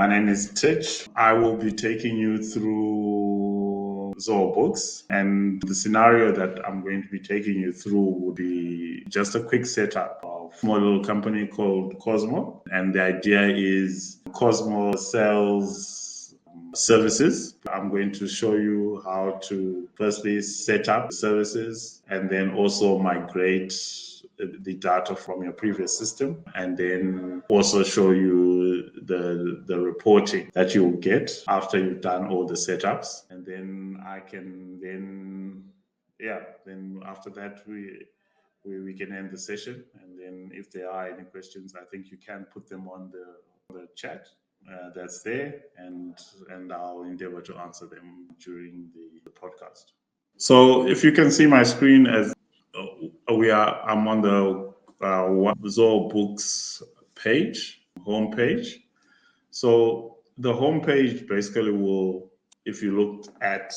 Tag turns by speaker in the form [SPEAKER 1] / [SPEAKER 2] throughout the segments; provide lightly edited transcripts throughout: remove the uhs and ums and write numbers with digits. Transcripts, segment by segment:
[SPEAKER 1] My name is Titch. I will be taking you through Zoho Books, and the scenario that I'm going to be taking you through will be just a quick setup of a small little company called Cosmo. And the idea is Cosmo sells services. I'm going to show you how to firstly set up services and then also migrate the data from your previous system, and then also show you the reporting that you'll get after you've done all the setups. And then I can then after that we can end the session. And then if there are any questions, I think you can put them on the chat that's there, and I'll endeavor to answer them during the podcast. So if you can see my screen, as I'm on the Zoho Books page, homepage. So the homepage basically will, if you looked at,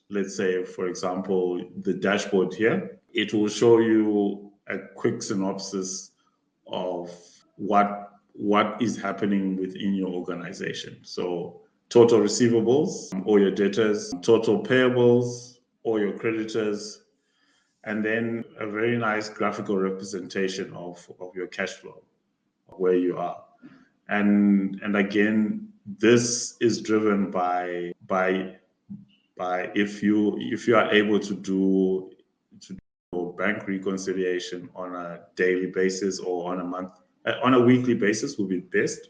[SPEAKER 1] let's say, for example, the dashboard here, it will show you a quick synopsis of what is happening within your organization. So total receivables, all your debtors, total payables, all your creditors, and then a very nice graphical representation of your cash flow, where you are. And again, this is driven by if you are able to do bank reconciliation on a daily basis or on a weekly basis would be best,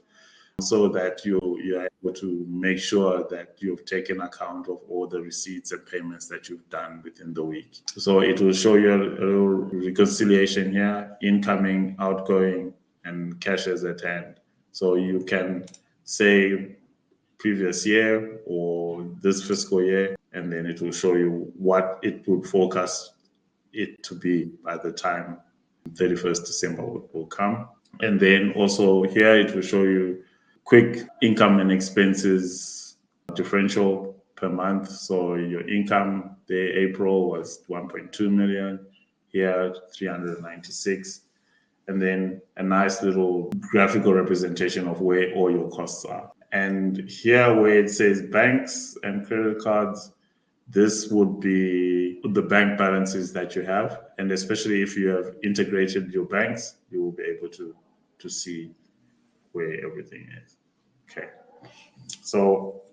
[SPEAKER 1] so that you're able to make sure that you've taken account of all the receipts and payments that you've done within the week. So it will show you a little reconciliation here, incoming, outgoing, and cash at hand. So you can say previous year or this fiscal year, and then it will show you what it would forecast it to be by the time 31st December will come. And then also here it will show you quick income and expenses differential per month. So your income there, April, was 1.2 million, here 396, and then a nice little graphical representation of where all your costs are. And here where it says banks and credit cards, this would be the bank balances that you have, and especially if you have integrated your banks, you will be able to see where everything is. Okay, so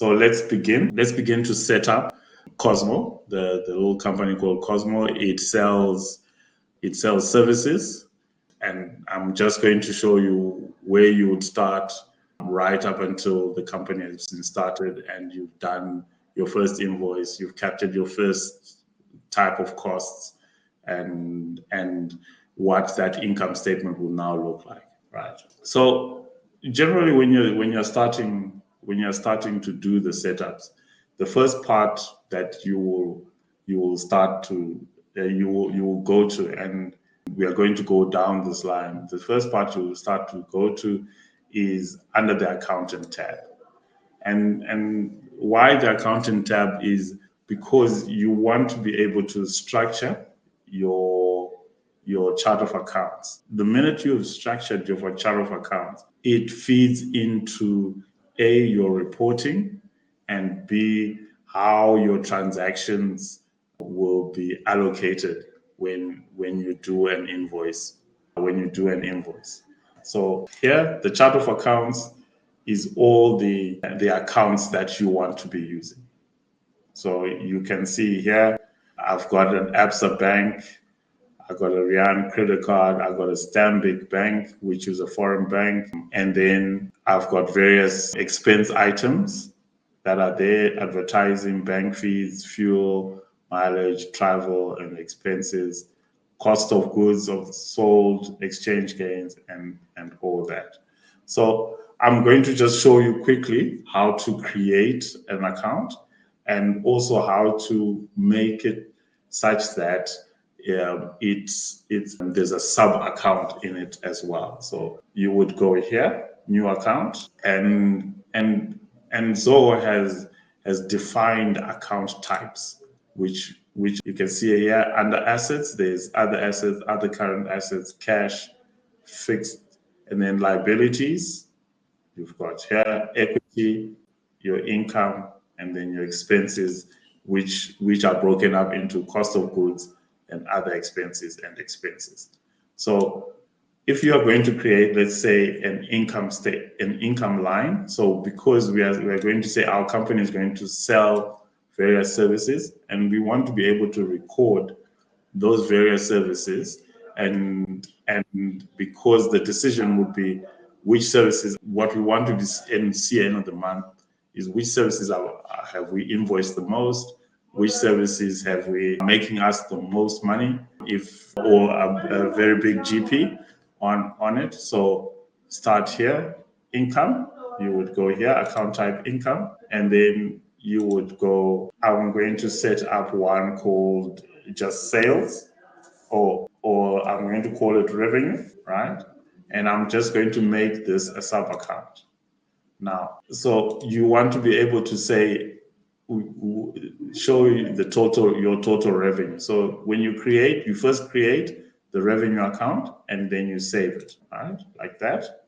[SPEAKER 1] let's begin. Let's begin to set up Cosmo, the little company called Cosmo. It sells services, and I'm just going to show you where you would start right up until the company has been started and you've done your first invoice, you've captured your first type of costs, and what that income statement will now look like, right? So generally, when you're starting to do the setups, the first part that you will start to you will go to, and we are going to go down this line. The first part you will start to go to is under the accountant tab, and why the accountant tab is because you want to be able to structure your chart of accounts. The minute you've structured your chart of accounts, it feeds into A, your reporting, and B, how your transactions will be allocated when you do an invoice. So here, the chart of accounts is all the accounts that you want to be using. So you can see here, I've got an Absa bank, I've got a Rian credit card, I've got a Stanbic bank, which is a foreign bank, and then I've got various expense items that are there: advertising, bank fees, fuel, mileage, travel, and expenses, cost of goods sold, exchange gains, and all that. So I'm going to just show you quickly how to create an account, and also how to make it such that there's a sub account in it as well. So you would go here, new account, and Zoho has defined account types, which you can see here under assets. There's other assets, other current assets, cash, fixed, and then liabilities, You've got here equity, your income, and then your expenses, which are broken up into cost of goods and other expenses and expenses. So if you are going to create, let's say, an income line, so because we are going to say our company is going to sell various services, and we want to be able to record those various services, and because the decision would be which services, what we want to see at the end of the month is which services have we invoiced the most, which services have we making us the most money, or a very big GP on it. So start here, income, you would go here, account type income, and then you would go, I'm going to set up one called just sales, or I'm going to call it revenue, right? And I'm just going to make this a sub account. Now, so you want to be able to say, show you your total revenue. So when you first create the revenue account, and then you save it, right? Like that.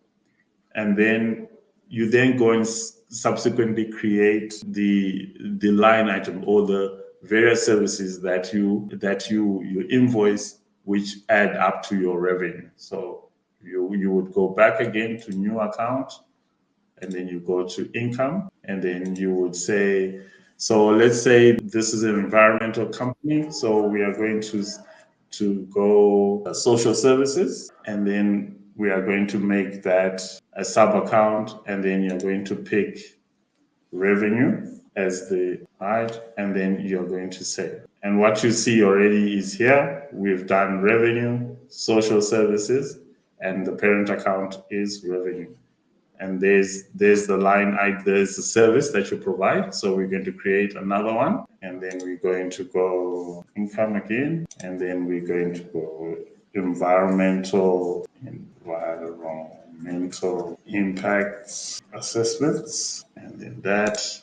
[SPEAKER 1] And then you then go and subsequently create the line item or the various services that you invoice, which add up to your revenue. So you would go back again to new account, and then you go to income, and then you would say, so let's say this is an environmental company, so we are going to go social services, and then we are going to make that a sub account, and then you're going to pick revenue as the right, and then you're going to save. And what you see already is here, we've done revenue, social services, and the parent account is revenue. And there's the line, there's the service that you provide. So we're going to create another one, and then we're going to go income again, and then we're going to go environmental impacts assessments, and then that.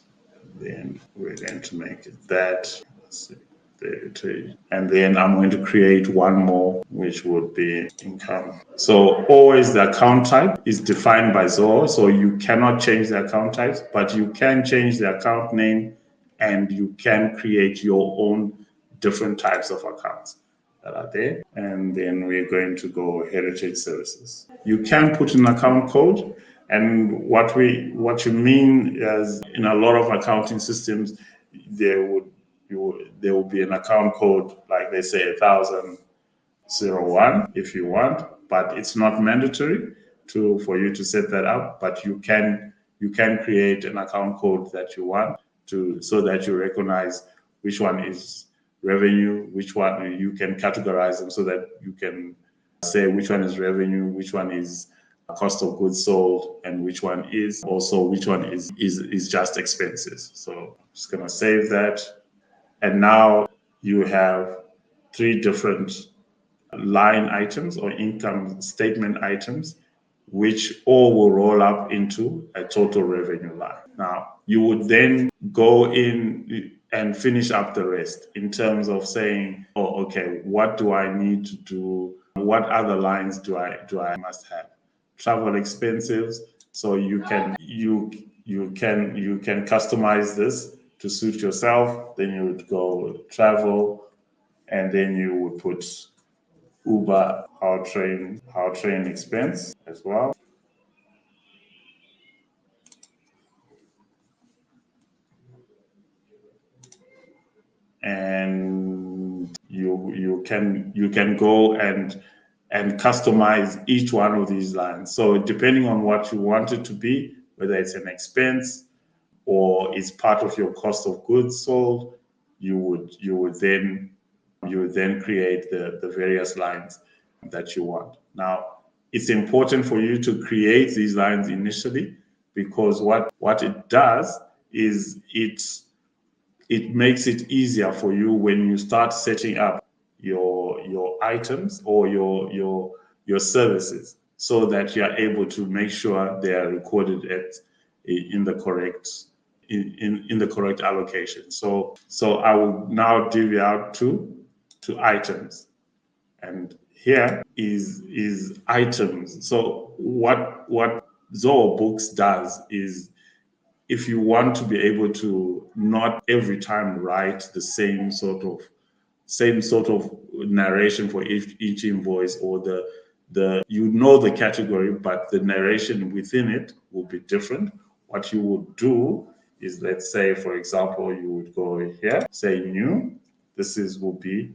[SPEAKER 1] Then we're going to make it that. And then I'm going to create one more, which would be income. So always the account type is defined by Zoho. So you cannot change the account types, but you can change the account name, and you can create your own different types of accounts that are there. And then we're going to go heritage services. You can put an account code. And what you mean is, in a lot of accounting systems, there will be an account code, like they say 1001 if you want, but it's not mandatory for you to set that up. But you can create an account code that you want so that you recognize which one is revenue, which one you can categorize them so that you can say which one is revenue, which one is cost of goods sold, and which one is just expenses. So I'm just gonna save that. And now you have 3 different line items or income statement items, which all will roll up into a total revenue line. Now, you would then go in and finish up the rest in terms of saying, oh, okay, what do I need to do? What other lines do I must have? Travel expenses. So you can customize this to suit yourself. Then you would go travel, and then you would put Uber, our train expense as well. And you can go and customize each one of these lines. So depending on what you want it to be, whether it's an expense or it's part of your cost of goods sold, you would then create the various lines that you want. Now, it's important for you to create these lines initially, because what it does is it makes it easier for you when you start setting up your items or your services, so that you are able to make sure they are recorded in the correct allocation. So I will now divvy out to items, and here is items. So what Zoho Books does is, if you want to be able to not every time write the same sort of narration for each invoice, or the the category, but the narration within it will be different. What you would do is, let's say, for example, you would go here, say new. This will be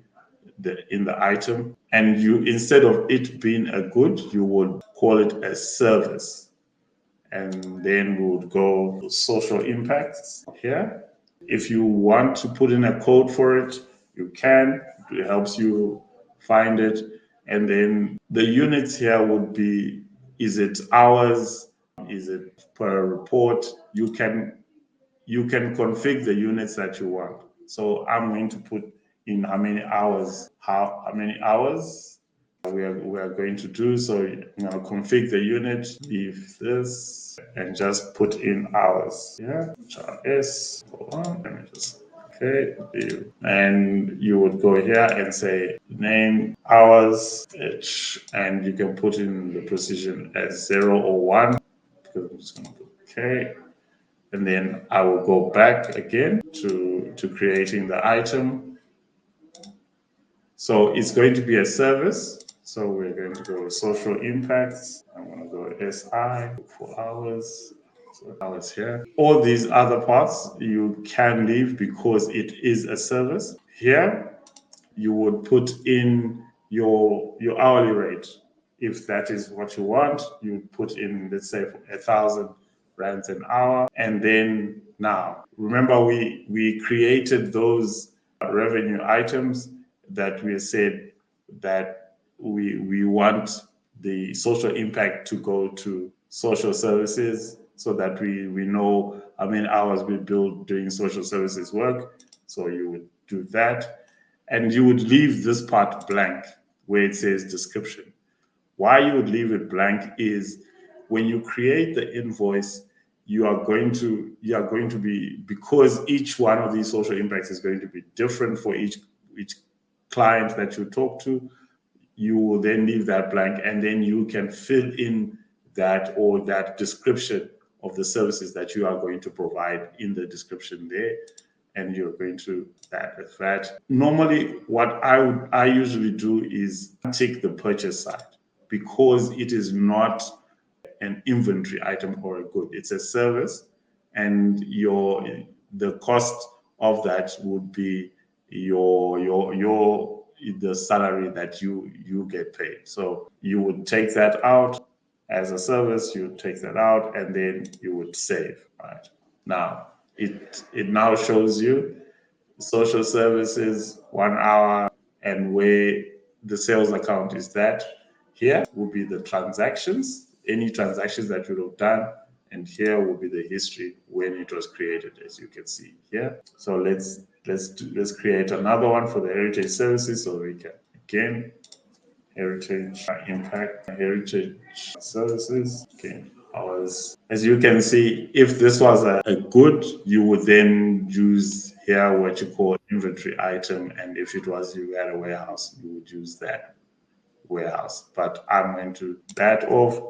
[SPEAKER 1] in the item, and you, instead of it being a good, you would call it a service. And then we would go to social impacts here. If you want to put in a code for it, you can. It helps you find it. And then the units here would be, is it hours? Is it per report? You can configure the units that you want. So I'm going to put in how many hours we are going to do. So configure the unit, leave this, and just put in hours. Yeah, s. Let me just. Okay, and you would go here and say name hours, and you can put in the precision as 0 or 1, because I'm just going to put okay. And then I will go back again to creating the item. So it's going to be a service. So we're going to go social impacts. I'm going to go SI for hours. So hours here. All these other parts you can leave because it is a service. Here you would put in your hourly rate. If that is what you want, you put in, let's say, 1,000 rands an hour. And then now, remember we created those revenue items that we said that we want the social impact to go to social services, so that we know how many hours we build doing social services work. So you would do that. And you would leave this part blank where it says description. Why you would leave it blank is, when you create the invoice, you are going to be, because each one of these social impacts is going to be different for each client that you talk to. You will then leave that blank, and then you can fill in that, or that description of the services that you are going to provide in the description there. And you're going to that. Normally, what I usually do is take the purchase side, because it is not an inventory item or a good. It's a service, and the cost of that would be the salary that you get paid. So you would take that out as a service. You would take that out, and then you would save. Right now, it now shows you social services 1 hour, and where the sales account is. That here will be the transactions, any transactions that you have done, and here will be the history when it was created, as you can see here. So let's create another one for the heritage services, so we can again heritage impact heritage services. Okay, as you can see, if this was a good, you would then use here what you call inventory item, and if it was you had a warehouse, you would use that warehouse. But I'm going to that off,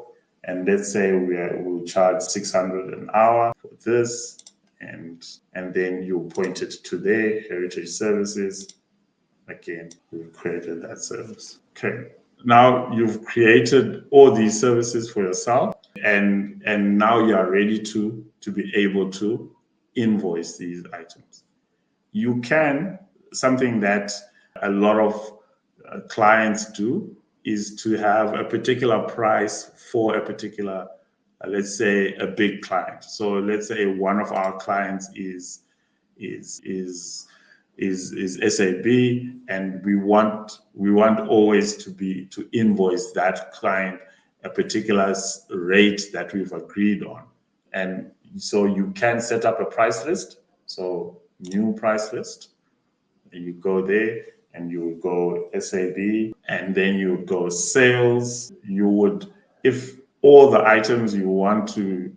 [SPEAKER 1] and let's say we'll charge 600 an hour for this, and then you point it to their heritage services. Again, we've created that service. Okay. Now you've created all these services for yourself, and now you are ready to be able to invoice these items. You can, something that a lot of clients do is to have a particular price for a particular, let's say, a big client. So let's say one of our clients is SAB, and we want always to invoice that client a particular rate that we've agreed on. And so you can set up a price list. So new price list, you go there and you go SAB, and then you go sales. You would, if all the items you want to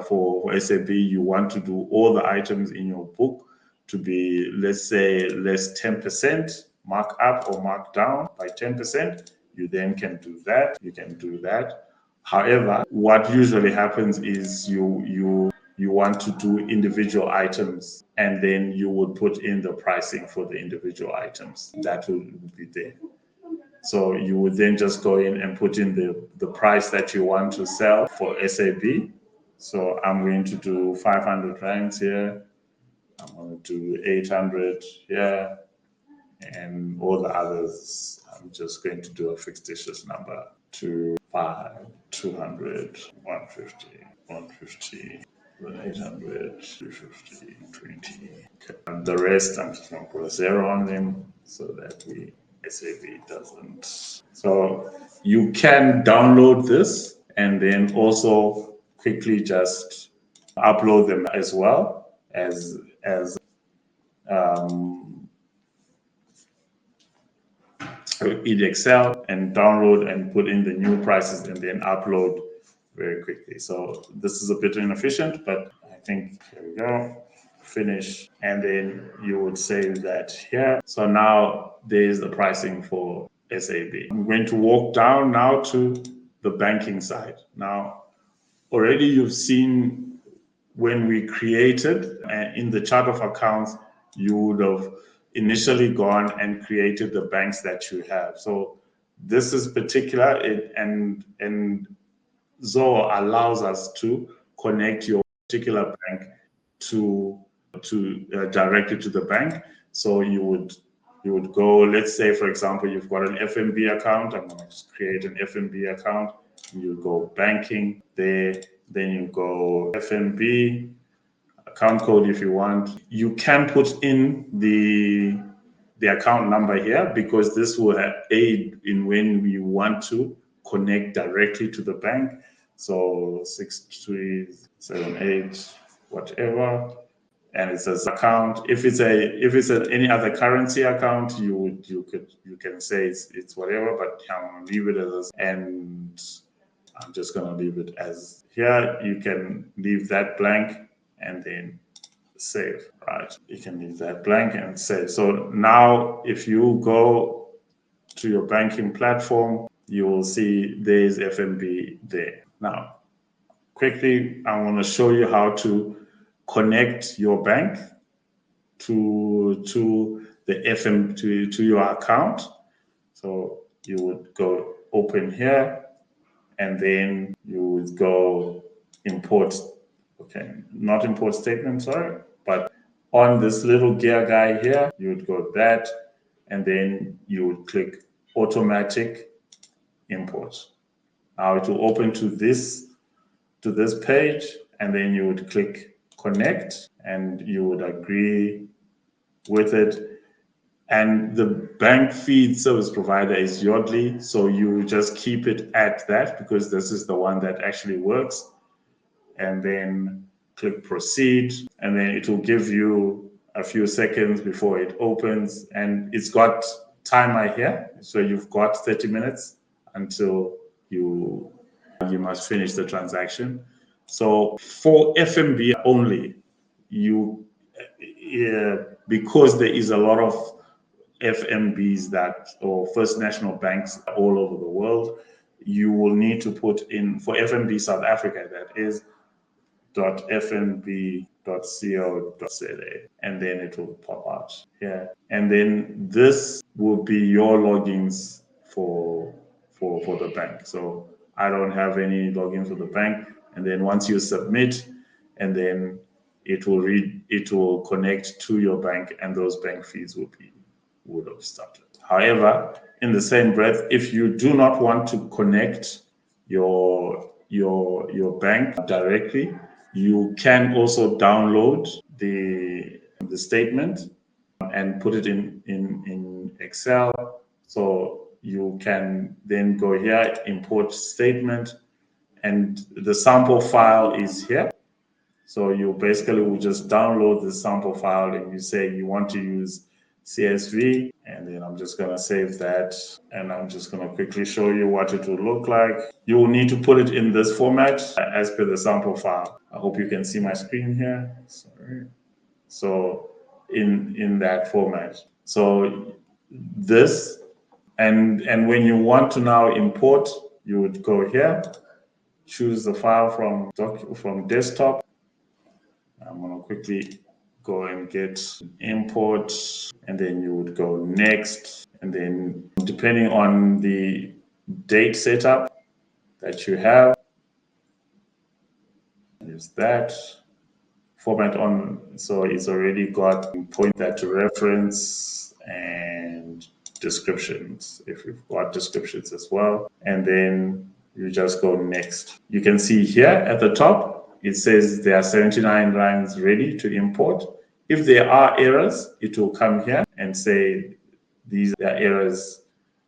[SPEAKER 1] for SAB, you want to do all the items in your book to be, let's say, less 10% mark up or mark down by 10%, you then can do that. You can do that. However, what usually happens is you want to do individual items, and then you would put in the pricing for the individual items. That will be there. So you would then just go in and put in the price that you want to sell for SAB. So I'm going to do 500 rands here. I'm going to do 800 here, and all the others, I'm just going to do a fictitious number. 2, 5, 200, 150, 150, 800, 250, 20. Okay. And the rest, I'm just going to put a 0 on them so that SAB doesn't. So you can download this and then also quickly just upload them as well as in Excel, and download and put in the new prices and then upload very quickly. So this is a bit inefficient, but I think here we go. Finish, and then you would save that here. So now there's the pricing for SAB. I'm going to walk down now to the banking side. Now, already you've seen when we created in the chart of accounts, you would have initially gone and created the banks that you have. So this is particular, and Zoho allows us to connect your particular bank to directly to the bank. So you would go, let's say for example, you've got an FNB account. I'm going to just create an FNB account. You go banking there, then you go FNB account code if you want. You can put in the account number here, because this will aid in when we want to connect directly to the bank. So 6378 whatever, and it says account. If it's any other currency account, you can say it's whatever, but I'm gonna leave it as, and I'm just gonna leave it as here. You can leave that blank and then save, right? You can leave that blank and save. So now if you go to your banking platform, you will see there's FNB there. Now, quickly, I want to show you how to connect your bank to the to your account. So you would go open here, and then you would go import. Okay, not import statement, sorry, but on this little gear guy here, you would go that, and then you would click automatic import. Now it will open to this page, and then you would click connect, and you would agree with it. And the bank feed service provider is Yodlee, so you just keep it at that, because this is the one that actually works. And then click proceed, and then it will give you a few seconds before it opens, and it's got timer here, so you've got 30 minutes until you must finish the transaction. So for FNB only, because there is a lot of FNBs or First National Banks all over the world, you will need to put in, for FNB South Africa, that is .fnb.co.za, and then it will pop out here. And then this will be your logins for the bank. So I don't have any login for the bank. And then once you submit, and then it will connect to your bank, and those bank fees would have started. However, in the same breath, if you do not want to connect your bank directly, you can also download the statement and put it in Excel. So you can then go here, import statement, and the sample file is here. So you basically will just download the sample file, and you say you want to use CSV, and then I'm just going to save that, and I'm just going to quickly show you what it will look like. You will need to put it in this format as per the sample file. I hope you can see my screen here. Sorry. So in that format. So this, and when you want to now import, you would go here, choose the file from desktop. I'm going to quickly go and get import, and then you would go next, and then depending on the date setup that you have, use that format on. So it's already got point that to reference and descriptions if you've got descriptions as well, and then you just go next. You can see here at the top it says there are 79 lines ready to import. If there are errors, it will come here and say these are errors,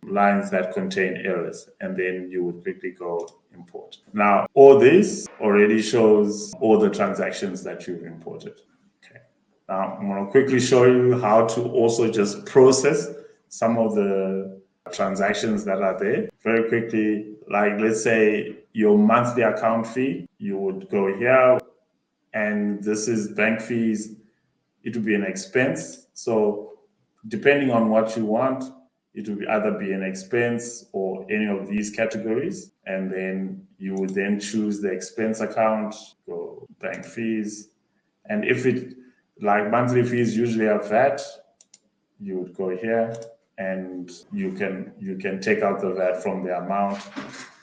[SPEAKER 1] lines that contain errors, and then you would quickly go import. Now, all this already shows all the transactions that you've imported. Okay. Now, I'm going to quickly show you how to also just process some of the transactions that are there very quickly. Like, let's say your monthly account fee, you would go here, and this is bank fees. It will be an expense. So, depending on what you want, it will either be an expense or any of these categories. And then you would then choose the expense account, go bank fees. And if it, like monthly fees usually have VAT, you would go here and you can take out the VAT from the amount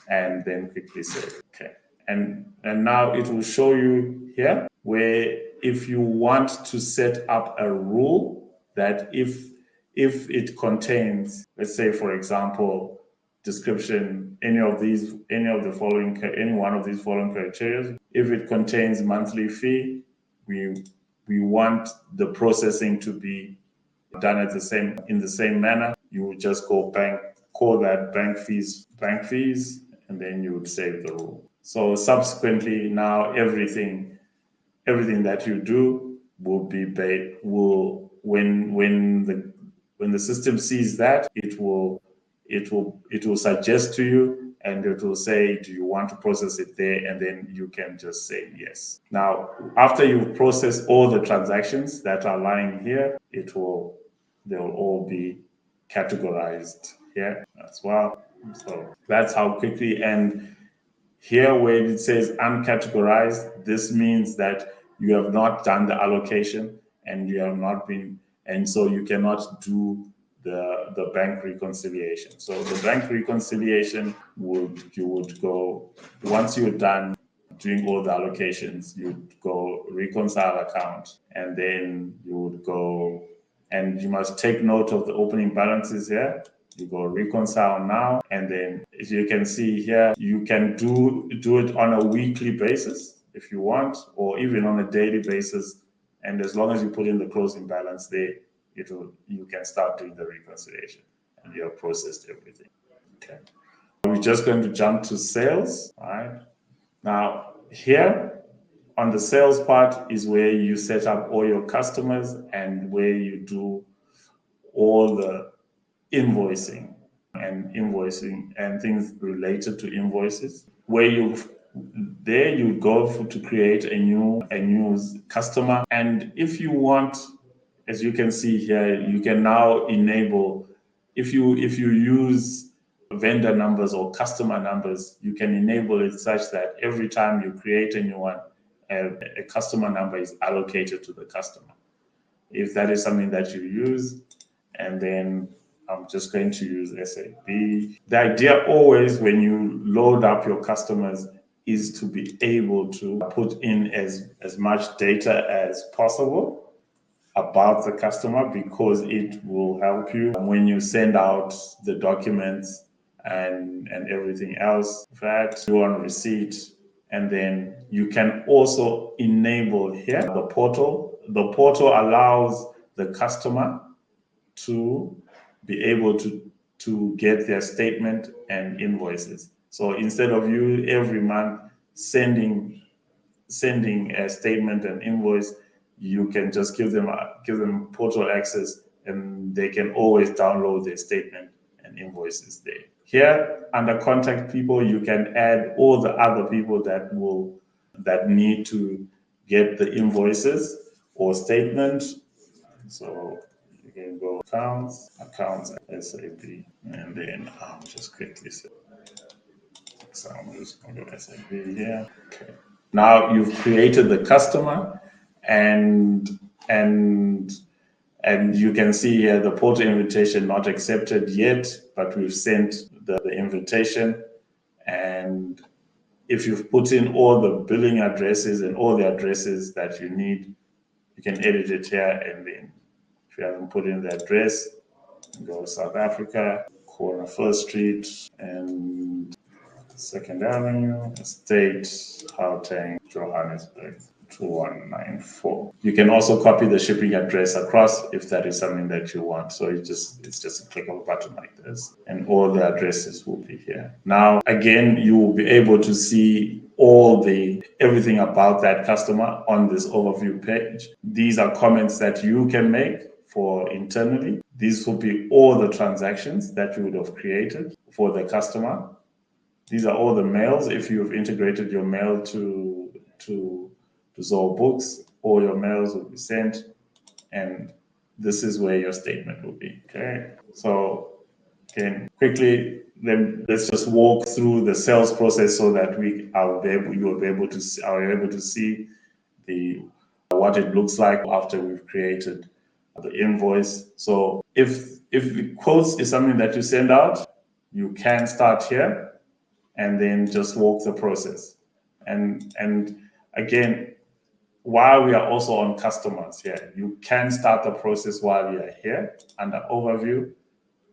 [SPEAKER 1] and then quickly save. Okay. And now it will show you here where if you want to set up a rule that if it contains, let's say for example, description, any one of these following criteria, if it contains monthly fee, we want the processing to be done in the same manner. You would just call that bank fees, and then you would save the rule. So subsequently, now everything that you do will be when the system sees that, it will suggest to you, and it will say, do you want to process it there? And then you can just say yes. Now, after you've processed all the transactions that are lying here, they'll all be categorized here as well. So that's how quickly. And here where it says uncategorized, this means that you have not done the allocation and you have not been, and so you cannot do the bank reconciliation. So the bank reconciliation you would go, once you're done doing all the allocations, you'd go reconcile account, and then you would go, and you must take note of the opening balances here. You go reconcile now, and then as you can see here, you can do it on a weekly basis if you want, or even on a daily basis. And as long as you put in the closing balance there, you can start doing the reconciliation, and you have processed everything. Okay. We're just going to jump to sales. All right. Now here on the sales part is where you set up all your customers and where you do all the invoicing and things related to invoices. Where you go to create a new customer, and if you want, as you can see here, you can now enable, if you use vendor numbers or customer numbers, you can enable it such that every time you create a new one, a customer number is allocated to the customer, if that is something that you use. And then I'm just going to use SAP. The idea always when you load up your customers is to be able to put in as much data as possible about the customer, because it will help you when you send out the documents and everything else, VAT, you on receipt. And then you can also enable here the portal. The portal allows the customer to be able to get their statement and invoices. So instead of you every month sending a statement and invoice, you can just give them portal access, and they can always download their statement and invoices there. Here under contact people, you can add all the other people that need to get the invoices or statement. So you can go accounts, SAP, and then I'll just quickly say So I'm just going to do SAB here. Okay. Now you've created the customer, and and you can see here the portal invitation not accepted yet, but we've sent the invitation. And if you've put in all the billing addresses and all the addresses that you need, you can edit it here. And then if you haven't put in the address, go South Africa, corner First Street and Second Avenue, State, Gauteng, Johannesburg, 2194. You can also copy the shipping address across if that is something that you want. So it's just a click of a button like this, and all the addresses will be here. Now, again, you will be able to see everything about that customer on this overview page. These are comments that you can make for internally. These will be all the transactions that you would have created for the customer. These are all the mails. If you've integrated your mail to Zoho Books, all your mails will be sent, and this is where your statement will be. Okay. So again, quickly, then let's just walk through the sales process so that you are able to see what it looks like after we've created the invoice. So if the quotes is something that you send out, you can start here and then just walk the process. And again, while we are also on customers here, you can start the process while you are here under overview.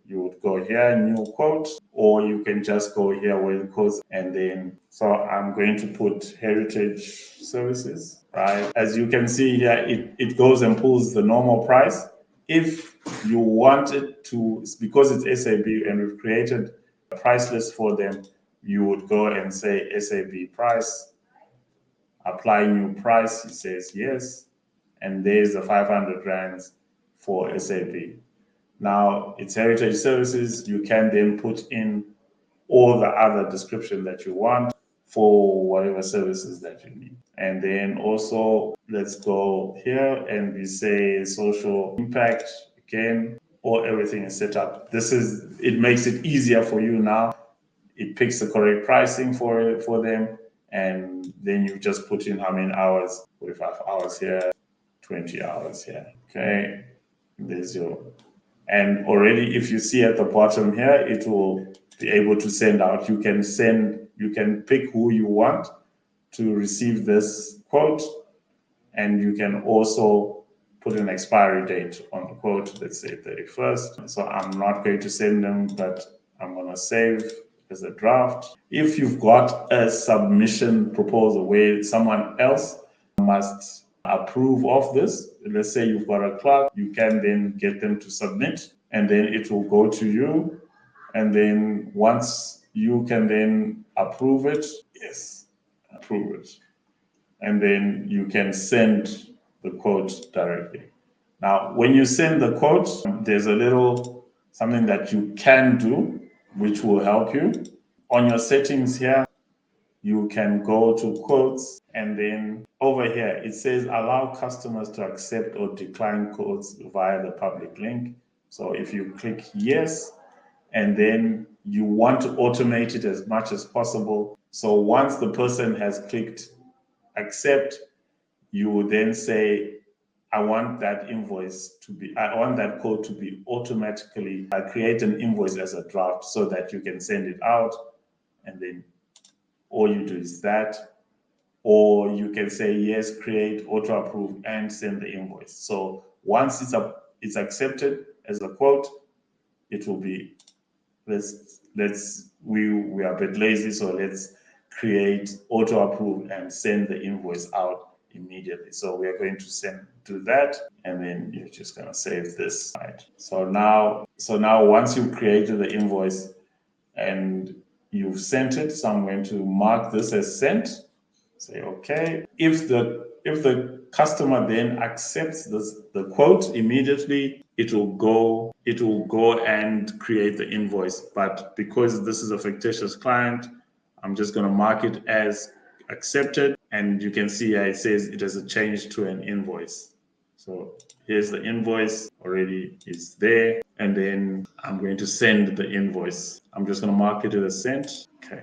[SPEAKER 1] You would go here, new quote, or you can just go here with quotes, and then, so I'm going to put heritage services, right? As you can see here, it goes and pulls the normal price. If you want it to, because it's SAB and we've created a price list for them, you would go and say SAB price, apply new price. It says yes, and there's the 500 rands for SAB. Now it's heritage services. You can then put in all the other description that you want for whatever services that you need. And then also let's go here and we say social impact again, or everything is set up. It makes it easier for you now. It picks the correct pricing for them, and then you just put in how many hours, 45 hours here, 20 hours here. Okay, there's your, and already if you see at the bottom here, it will be able to send out. You can pick who you want to receive this quote, and you can also put an expiry date on the quote, let's say 31st. So I'm not going to send them, but I'm going to save as a draft. If you've got a submission proposal where someone else must approve of this, let's say you've got a clerk, you can then get them to submit, and then it will go to you. And then once you can then approve it, yes, approve it. And then you can send the quote directly. Now, when you send the quote, there's a little something that you can do, which will help you. On your settings here, you can go to quotes, and then over here, it says allow customers to accept or decline quotes via the public link. So if you click yes, and then you want to automate it as much as possible. So once the person has clicked accept, you will then say, I want that quote to be automatically, I create an invoice as a draft so that you can send it out, and then all you do is that, or you can say yes, create, auto approve, and send the invoice. So once it's accepted as a quote, it will be, we are a bit lazy, so let's create, auto approve, and send the invoice out immediately. So we are going to do that, and then you're just going to save this. Right. So now once you've created the invoice and you've sent it, so I'm going to mark this as sent. Say okay. If the customer then accepts the quote immediately, it will go and create the invoice. But because this is a fictitious client, I'm just going to mark it as accepted, and you can see here it says it has a change to an invoice. So here's the invoice, already is there, and then I'm going to send the invoice. I'm just going to mark it as sent. Okay.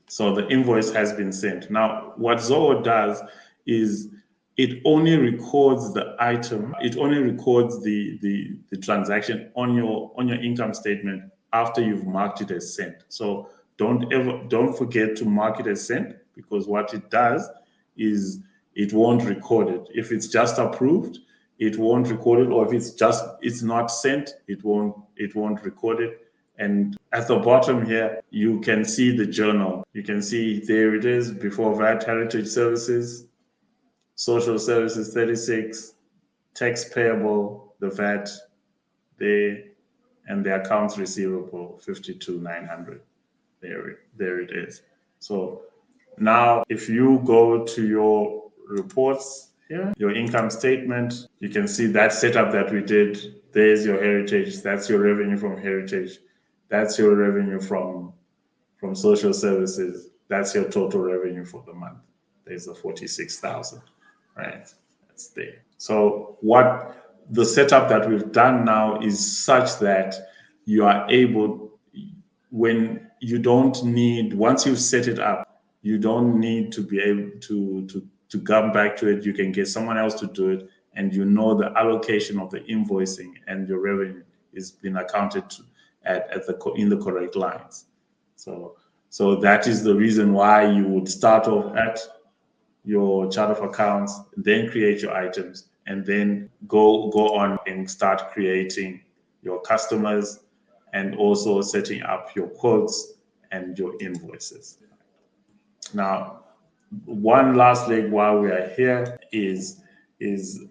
[SPEAKER 1] So the invoice has been sent. Now, what Zoho does is it only records the item, it only records the transaction on your income statement after you've marked it as sent. So don't forget to mark it as sent, because what it does is it won't record it. If it's just approved, it won't record it, or if it's not sent, it won't record it. And at the bottom here, you can see the journal. You can see there it is, before VAT, heritage services, social services 36, tax payable, the VAT there, and the accounts receivable 52,900. There it is. So now if you go to your reports here, your income statement, you can see that setup that we did. There's your heritage. That's your revenue from heritage. That's your revenue from social services. That's your total revenue for the month. There's the 46,000, right? That's there. So what the setup that we've done now is such that you are able, when you don't need, once you've set it up, you don't need to be able to come back to it. You can get someone else to do it, and you know the allocation of the invoicing and your revenue is been accounted to in the correct lines. So that is the reason why you would start off at your chart of accounts, then create your items, and then go on and start creating your customers, and also setting up your quotes and your invoices. Now, one last leg while we are here is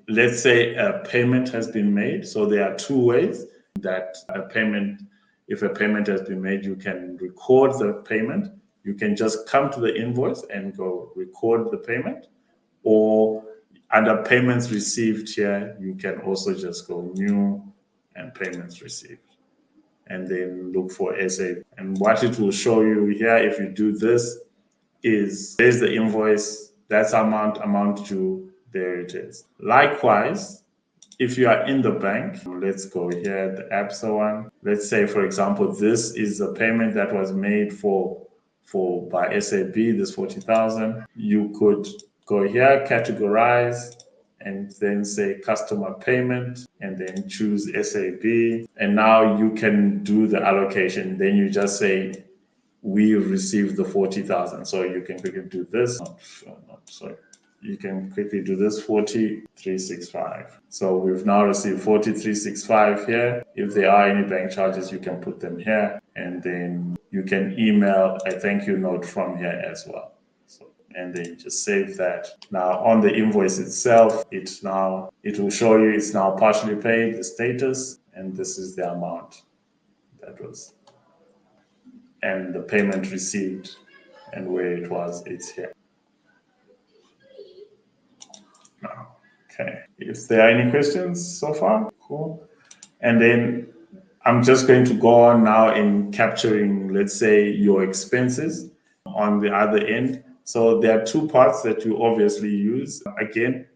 [SPEAKER 1] let's say a payment has been made. So there are two ways that if a payment has been made, you can record the payment. You can just come to the invoice and go record the payment, or under payments received here, you can also just go new and payments received, and then look for SA. And what it will show you here, if you do this, is there's the invoice, that's amount due, there it is. Likewise, if you are in the bank, let's go here, the ABSA one. Let's say, for example, this is a payment that was made by SAB, this 40,000. You could go here, categorize, and then say customer payment, and then choose SAB. And now you can do the allocation. Then you just say, we received the 40,000. So you can quickly do this. You can quickly do this 40,365. So we've now received 40,365 here. If there are any bank charges, you can put them here, and then you can email a thank you note from here as well. So, and then you just save that. Now on the invoice itself, it will show you it's now partially paid, the status, and this is the amount that was, and the payment received, and where it was, it's here. Okay, if there are any questions so far, cool. And then I'm just going to go on now in capturing, let's say, your expenses on the other end. So there are two parts that you obviously use. Again,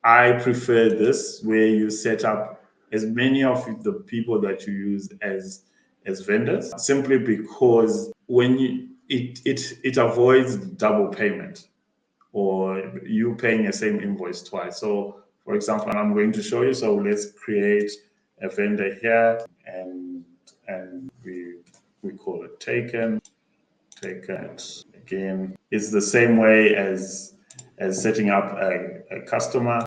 [SPEAKER 1] I prefer this, where you set up as many of the people that you use as vendors, simply because when it avoids double payment, or you paying the same invoice twice. So for example, I'm going to show you. So let's create a vendor here, and we call it taken. Again, it's the same way as setting up a customer.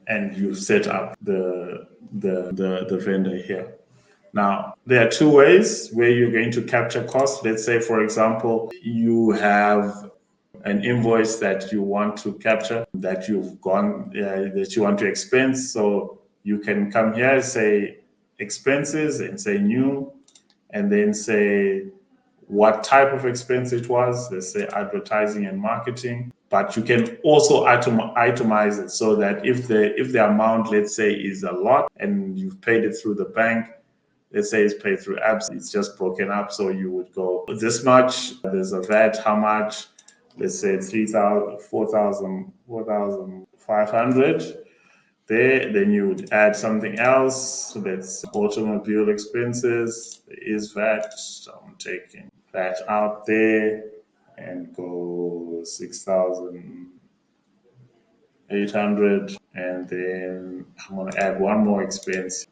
[SPEAKER 1] And you've set up the vendor here. Now, there are two ways where you're going to capture costs. Let's say, for example, you have an invoice that you want to capture, that you want to expense. So you can come here, say expenses, and say new, and then say what type of expense it was. Let's say advertising and marketing. But you can also itemize it, so that if the amount, let's say, is a lot and you've paid it through the bank, let's say it's paid through apps, it's just broken up. So you would go this much, there's a VAT, how much? Let's say 4,500. there. Then you would add something else. So that's automobile expenses. There is VAT. So I'm taking that out there and go 6,800. And then I'm going to add one more expense.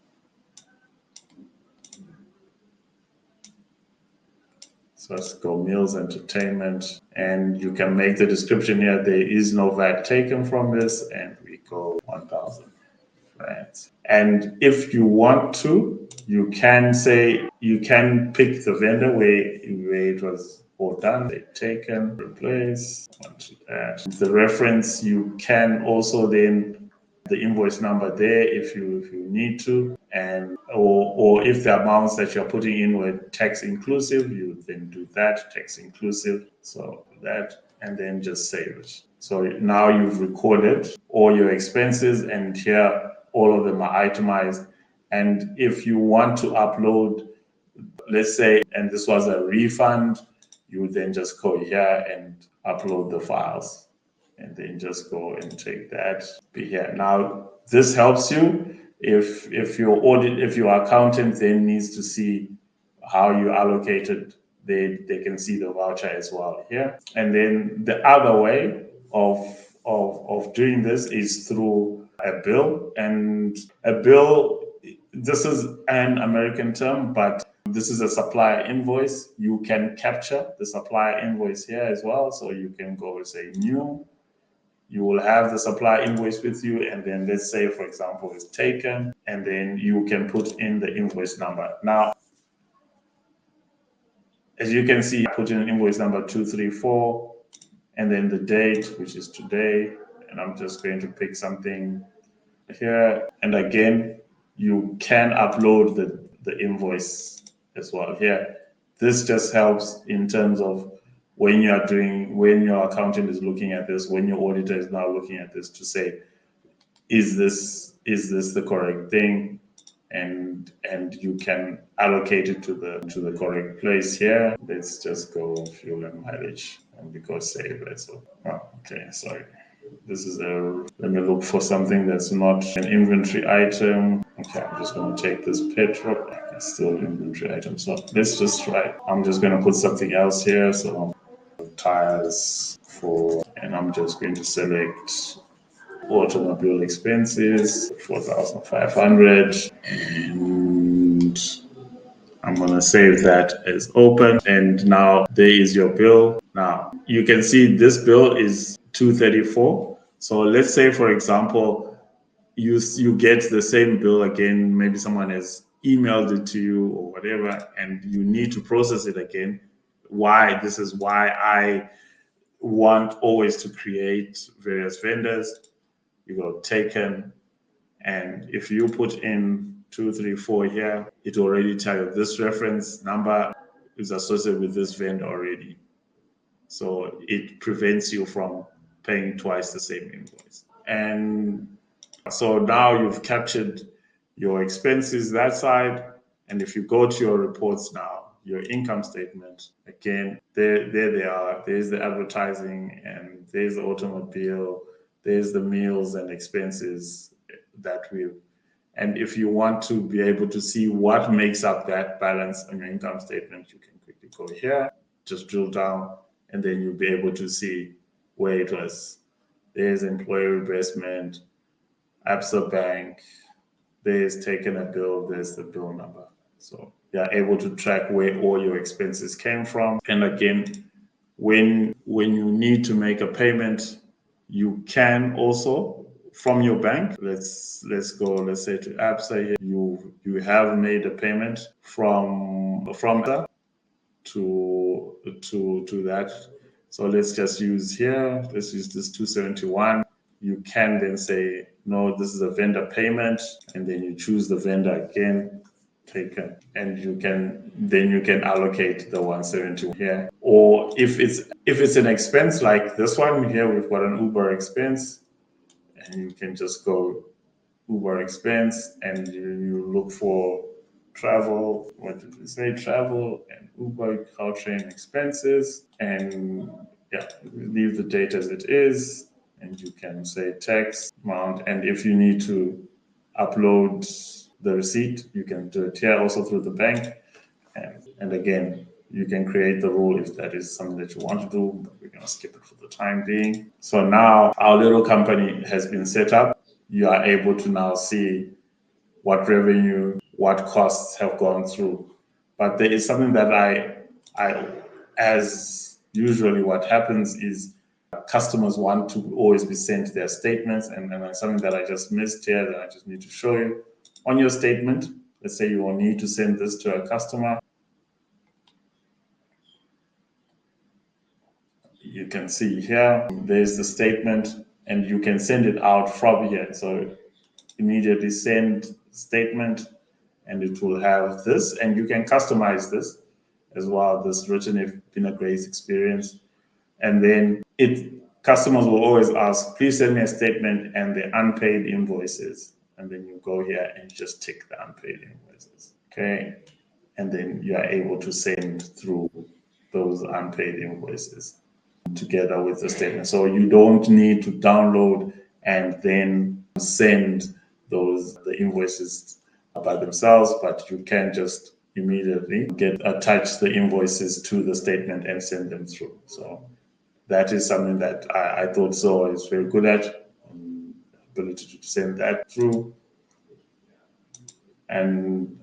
[SPEAKER 1] So let's go meals, entertainment, and you can make the description here. There is no VAT taken from this, and we go 1,000. Right. And if you want to, you can pick the vendor where it was all done. They taken, replace, want to add the reference. You can also then the invoice number there if you need to, and or if the amounts that you're putting in were tax inclusive, you then do that tax inclusive. So that, and then just save it. So now you've recorded all your expenses, and here all of them are itemized. And if you want to upload, let's say, and this was a refund, you would then just go here and upload the files, and then just go and take that. Be here. Now, this helps you if your accountant then needs to see how you allocated, they can see the voucher as well here. And then the other way of doing this is through a bill. And a bill, this is an American term, but this is a supplier invoice. You can capture the supplier invoice here as well. So you can go say new. You will have the supplier invoice with you, and then let's say, for example, it's taken, and then you can put in the invoice number. Now, as you can see, I put in invoice number 234, and then the date, which is today, and I'm just going to pick something here. And again, you can upload the invoice as well here. This just helps in terms of when your accountant is looking at this, when your auditor is now looking at this, to say, is this the correct thing? And you can allocate it to the correct place here. Let's just go fuel and mileage, and because save it. So okay, sorry. This is let me look for something that's not an inventory item. Okay, I'm just going to take this petrol. It's still an inventory item. So let's just try. I'm just going to put something else here. So tires and I'm just going to select automobile expenses, 4,500. And I'm going to save that as open. And now there is your bill. Now you can see this bill is 234. So let's say, for example, you get the same bill again. Maybe someone has emailed it to you or whatever, and you need to process it again. This is why I want always to create various vendors. You go taken, and if you put in 234 here, it already tell you this reference number is associated with this vendor already. So it prevents you from paying twice the same invoice. And so now you've captured your expenses that side. And if you go to your reports now, your income statement, again, there they are. There's the advertising, and there's the automobile, there's the meals and expenses that and if you want to be able to see what makes up that balance on your income statement, you can quickly go here, just drill down, and then you'll be able to see where it was. There's employee reimbursement, Absa Bank, there's taken a bill, there's the bill number. So you're able to track where all your expenses came from. And again, when you need to make a payment, you can also from your bank. Let's go. Let's say to Absa here. You have made a payment from Absa to that. So let's just use here. Let's use this 271. You can then say, no, this is a vendor payment, and then you choose the vendor again, taken, and you can allocate the 170 here. Or if it's an expense like this one here, we've got an Uber expense, and you can just go Uber expense, and you look for travel. What did we say? Travel and Uber Caltrain expenses, and yeah, leave the date as it is. and you can say text amount. And if you need to upload the receipt, you can do it here also through the bank. And again, you can create the rule if that is something that you want to do, but we're going to skip it for the time being. So now our little company has been set up. You are able to now see what revenue, what costs have gone through. But there is something that as usually what happens is customers want to always be sent their statements, and something that I just missed here that I just need to show you. On your statement, let's say you will need to send this to a customer. You can see here, there's the statement, and you can send it out from here. So immediately send statement, and it will have this, and you can customize this as well, this written if been a great experience. And then customers will always ask, please send me a statement and the unpaid invoices. And then you go here and just tick the unpaid invoices. Okay. And then you are able to send through those unpaid invoices together with the statement. So you don't need to download and then send the invoices by themselves, but you can just immediately attach the invoices to the statement and send them through. So that is something that I thought Zoho is very good at, ability to send that through. And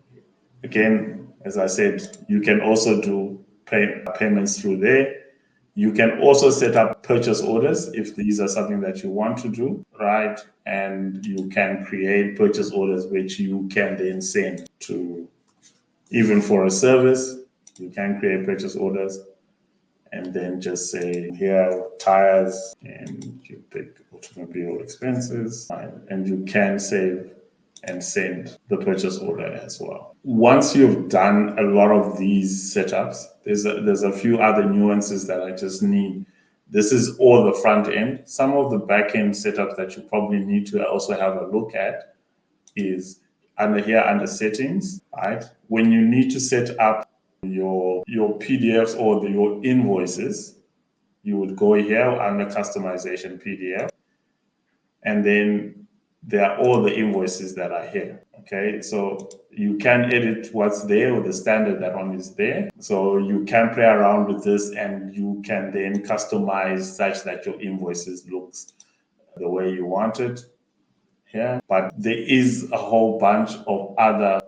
[SPEAKER 1] again, as I said, you can also do payments through there. You can also set up purchase orders if these are something that you want to do, right? And you can create purchase orders which you can then send to, even for a service, you can create purchase orders and then just say here, tires, and you pick automobile expenses, and you can save and send the purchase order as well. Once you've done a lot of these setups, there's a few other nuances that I just need. This is all the front end. Some of the back end setups that you probably need to also have a look at is under settings, right? When you need to set up your PDFs or your invoices, you would go here under customization PDF, and then there are all the invoices that are here. Okay, so you can edit what's there with the standard that one is there. So you can play around with this, and you can then customize such that your invoices looks the way you want it here. But there is a whole bunch of other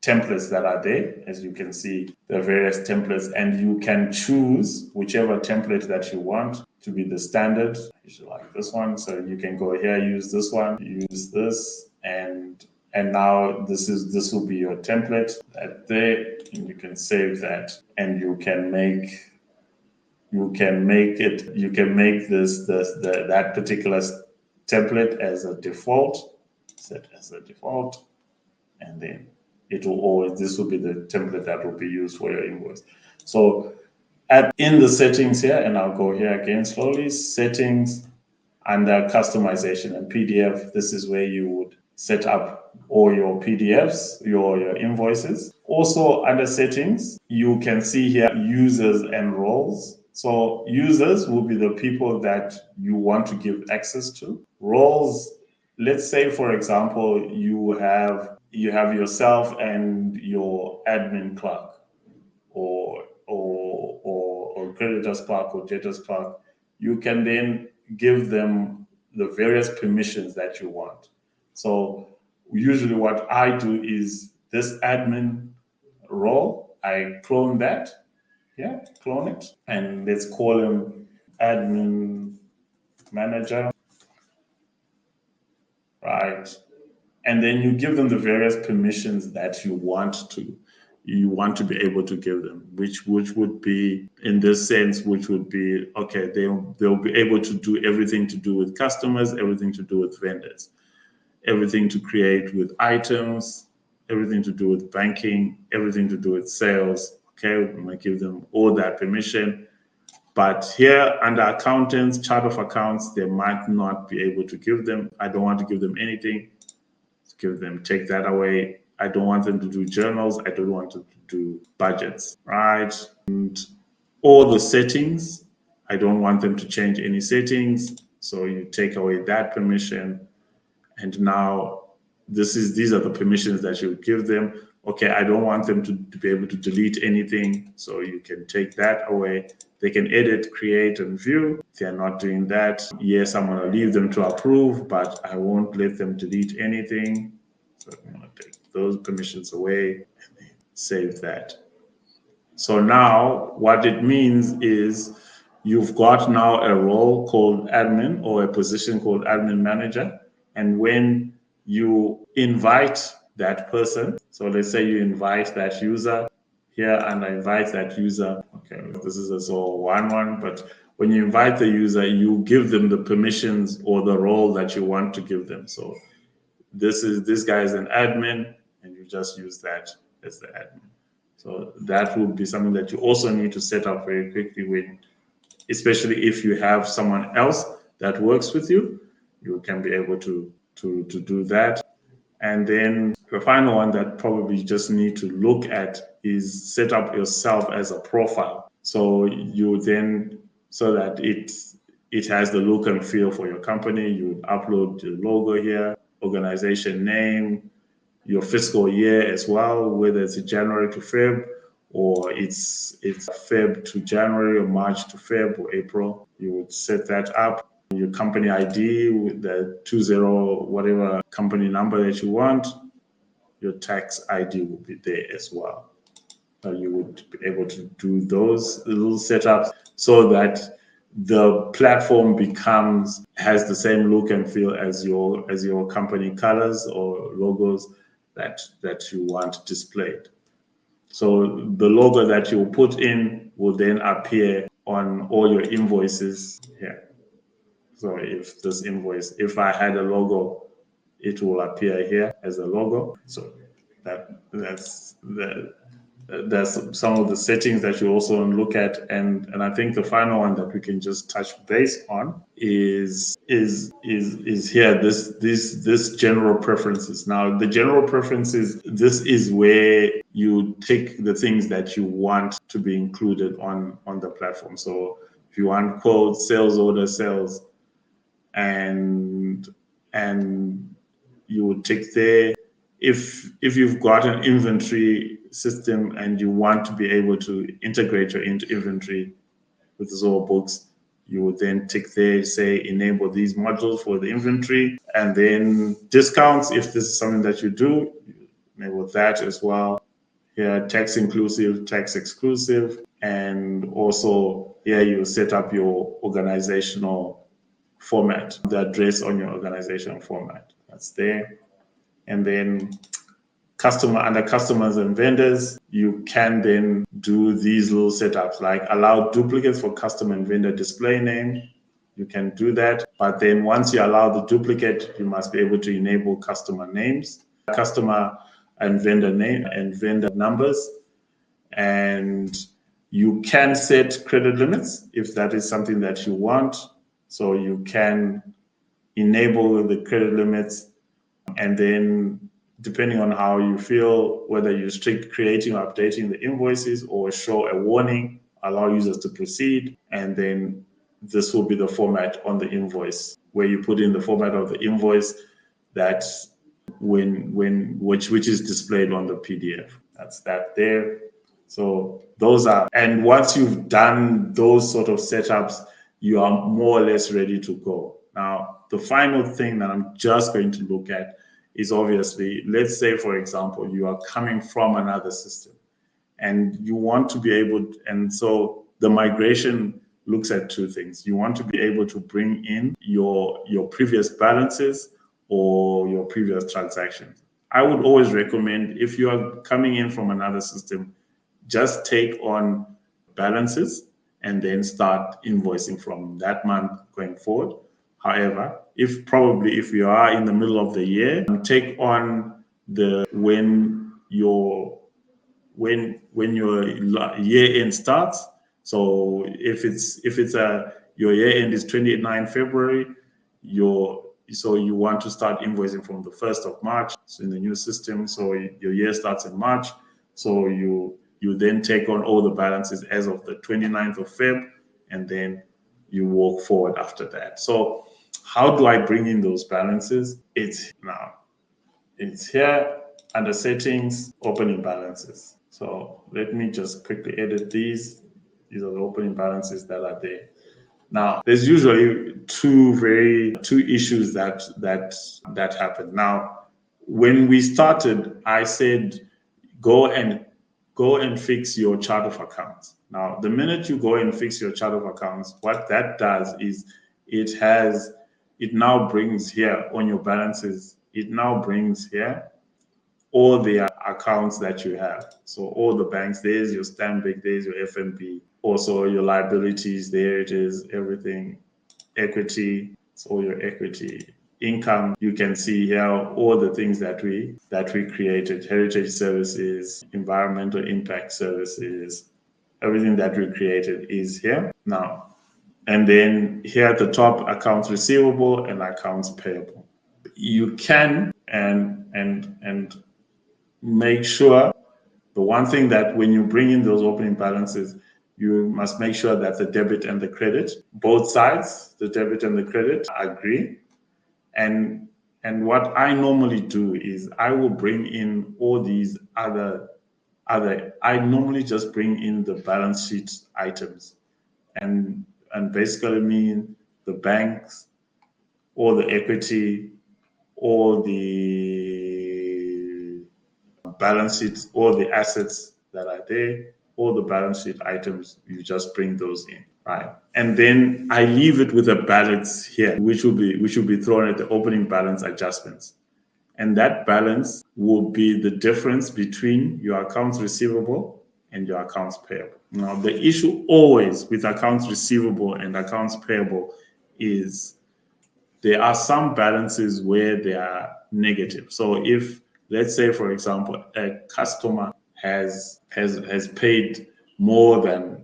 [SPEAKER 1] templates that are there. As you can see, the various templates, and you can choose whichever template that you want to be the standard. You should like this one, so you can go here, use this one, use this, and now this will be your template there, and you can save that, and you can make that particular template as a default, set as a default, and then this will be the template that will be used for your invoice. So in the settings here, and I'll go here again slowly, settings, under customization and PDF, this is where you would set up all your PDFs, your invoices. Also under settings, you can see here users and roles. So users will be the people that you want to give access to. Roles, let's say, for example, you have yourself and your admin clerk, or creditors clerk or debtors clerk. You can then give them the various permissions that you want. So usually what I do is this admin role, I clone that, clone it, and let's call him admin manager, right? And then you give them the various permissions that you want to be able to give them, which would be, in this sense, which would be, okay, they'll be able to do everything to do with customers, everything to do with vendors, everything to create with items, everything to do with banking, everything to do with sales. Okay, I'm gonna give them all that permission. But here under accountants, chart of accounts, they might not be able to give them. I don't want to give them anything. Take that away. I don't want them to do journals. I don't want them to do budgets, right? And all the settings I don't want them to change any settings. So you take away that permission. And now these are the permissions that you give them. Okay, I don't want them to be able to delete anything. So you can take that away. They can edit, create, and view. If they're not doing that, yes, I'm going to leave them to approve, but I won't let them delete anything. So I'm going to take those permissions away and save that. So now what it means is you've got now a role called admin or a position called admin manager. And when you invite that person, so let's say you invite that user here and I invite that user. Okay, this is a Zoho one, but when you invite the user, you give them the permissions or the role that you want to give them. So this guy is an admin, and you just use that as the admin. So that would be something that you also need to set up very quickly when, especially if you have someone else that works with you, you can be able to do that. And then the final one that probably you just need to look at is set up yourself as a profile. So you then, so that it has the look and feel for your company, you would upload the logo here, organization name, your fiscal year as well, whether it's January to Feb or it's Feb to January or March to Feb or April. You would set that up. Your company ID with the 20 whatever company number that you want, your tax ID will be there as well. So you would be able to do those little setups so that the platform has the same look and feel as your company colors or logos that you want displayed. So the logo that you put in will then appear on all your invoices here. So if I had a logo, it will appear here as a logo. So that's some of the settings that you also want to look at, and I think the final one that we can just touch base on is here this general preferences. Now the general preferences, this is where you take the things that you want to be included on the platform. So if you want quote, sales order, sales, and you would tick there. If you've got an inventory system and you want to be able to integrate your inventory with Zoho Books, you would then tick there, say enable these modules for the inventory, and then discounts. If this is something that you do, enable that as well. Here, tax inclusive, tax exclusive, and also here you set up your organizational format, the address on your organizational format. That's there. And then under customers and vendors, you can then do these little setups like allow duplicates for customer and vendor display name. You can do that. But then once you allow the duplicate, you must be able to enable customer names, customer and vendor name and vendor numbers. And you can set credit limits if that is something that you want. So you can enable the credit limits, and then depending on how you feel, whether you strict creating or updating the invoices or show a warning, allow users to proceed, and then this will be the format on the invoice where you put in the format of the invoice that which is displayed on the PDF. That's that there. So those are, and once you've done those sort of setups, you are more or less ready to go. Now, the final thing that I'm just going to look at is obviously, let's say, for example, you are coming from another system and you want to be able, and so the migration looks at two things. You want to be able to bring in your previous balances or your previous transactions. I would always recommend, if you are coming in from another system, just take on balances and then start invoicing from that month going forward. However, if you are in the middle of the year, take on when your year end starts. So if your year end is 29 February, so you want to start invoicing from the 1st of March. So in the new system, so your year starts in March. So you then take on all the balances as of the 29th of Feb, and then you walk forward after that. So how do I bring in those balances? It's here under settings, opening balances. So let me just quickly edit these. These are the opening balances that are there. Now, there's usually two issues that happen. Now, when we started, I said go and fix your chart of accounts. Now, the minute you go and fix your chart of accounts, what that does is it now brings here on your balances, it now brings here all the accounts that you have. So all the banks, there's your Stanbic, there's your FNB, also your liabilities, there it is, everything, equity, it's all your equity. Income, you can see here all the things that we created, heritage services, environmental impact services, everything that we created is here now. And then here at the top, accounts receivable and accounts payable. You can and make sure, the one thing that when you bring in those opening balances, you must make sure that the debit and the credit, both sides, the debit and the credit, agree. And what I normally do is I will bring in all these other I normally just bring in the balance sheet items and basically mean the banks, all the equity, all the balance sheets, all the assets that are there, all the balance sheet items, you just bring those in, right? And then I leave it with a balance here, which will be thrown at the opening balance adjustments. And that balance will be the difference between your accounts receivable and your accounts payable. Now, the issue always with accounts receivable and accounts payable is there are some balances where they are negative. So if, let's say, for example, a customer has paid more than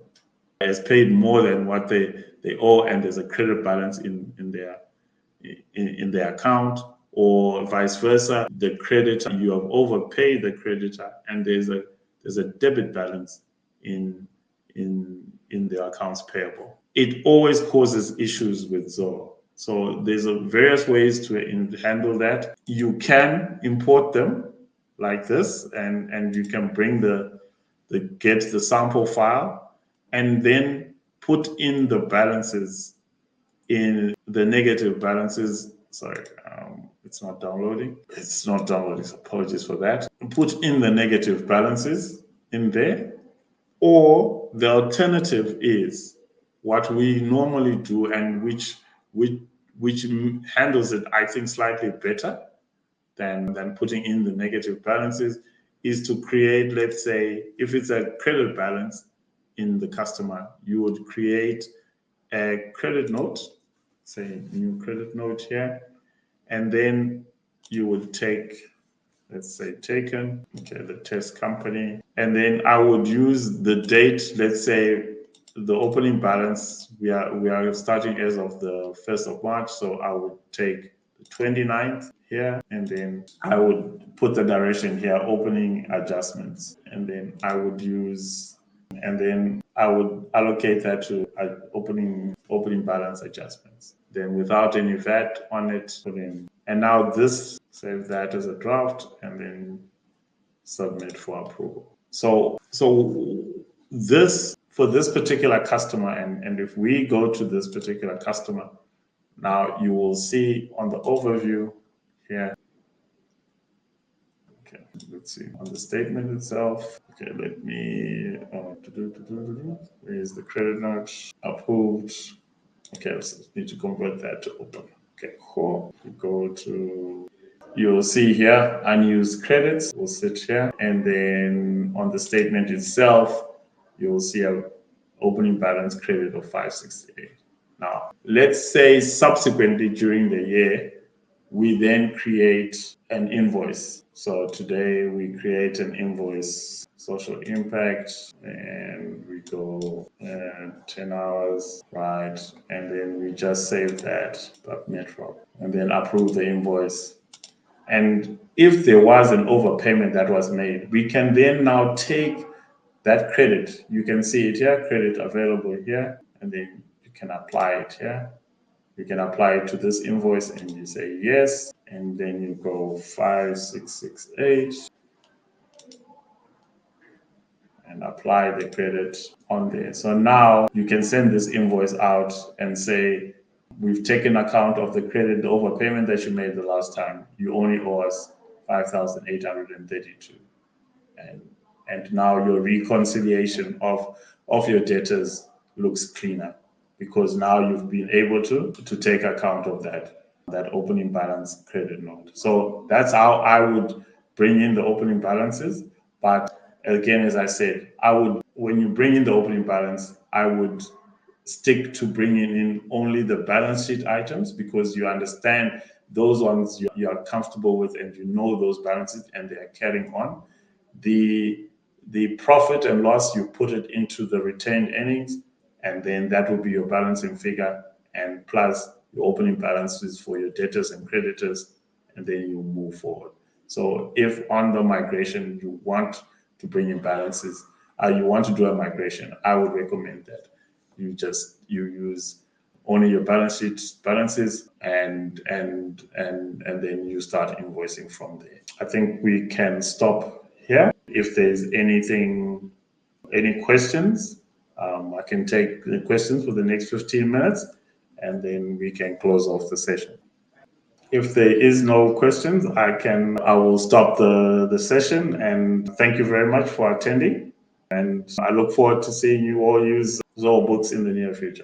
[SPEAKER 1] what they owe, and there's a credit balance in their account, or vice versa, the creditor, you have overpaid the creditor, and there's a debit balance in the accounts payable. It always causes issues with Zoho. So there's various ways to handle that. You can import them like this, and you can bring get the sample file, and then put in the balances in the negative balances. Sorry, it's not downloading. It's not downloading. So apologies for that. Put in the negative balances in there, or the alternative is what we normally do, and which handles it, I think, slightly better than putting in the negative balances, is to create, let's say, if it's a credit balance in the customer, you would create a credit note, say new credit note here, and then you would take, let's say, taken, okay, the test company, and then I would use the date, let's say the opening balance, we are starting as of the 1st of March, so I would take the 29th here, and then I would put the direction here, opening adjustments, and then I would use, and then I would allocate that to opening balance adjustments. Then without any VAT on it, put in. And now this, save that as a draft, and then submit for approval. So this, for this particular customer, and if we go to this particular customer, now you will see on the overview here. Okay, let's see on the statement itself. Okay, let me where's the credit note approved? Okay, so need to convert that to open. Okay, cool. We go to, you'll see here unused credits will sit here, and then on the statement itself, you'll see a opening balance credit of 568. Now, let's say subsequently during the year, we then create an invoice. So today we create an invoice, social impact, and we go 10 hours, right? And then we just save that, .metro, and then approve the invoice. And if there was an overpayment that was made, we can then now take that credit. You can see it here, credit available here, and then you can apply it here. You can apply it to this invoice and you say yes, and then you go 5668 and apply the credit on there. So now you can send this invoice out and say, we've taken account of the credit, the overpayment that you made the last time. You only owe us 5,832. And now your reconciliation of your debtors looks cleaner, because now you've been able to take account of that opening balance credit note. So that's how I would bring in the opening balances. But again, as I said, when you bring in the opening balance, I would stick to bringing in only the balance sheet items, because you understand those ones you are comfortable with, and you know those balances and they are carrying on. The profit and loss, you put it into the retained earnings, and then that will be your balancing figure, and plus your opening balances for your debtors and creditors, and then you move forward. So if on the migration you want to bring in balances, you want to do a migration, I would recommend that you use only your balance sheet balances, and then you start invoicing from there. I think we can stop here. If there's any questions, I can take the questions for the next 15 minutes, and then we can close off the session. If there is no questions, I will stop the session, and thank you very much for attending. And I look forward to seeing you all use Zoho Books in the near future.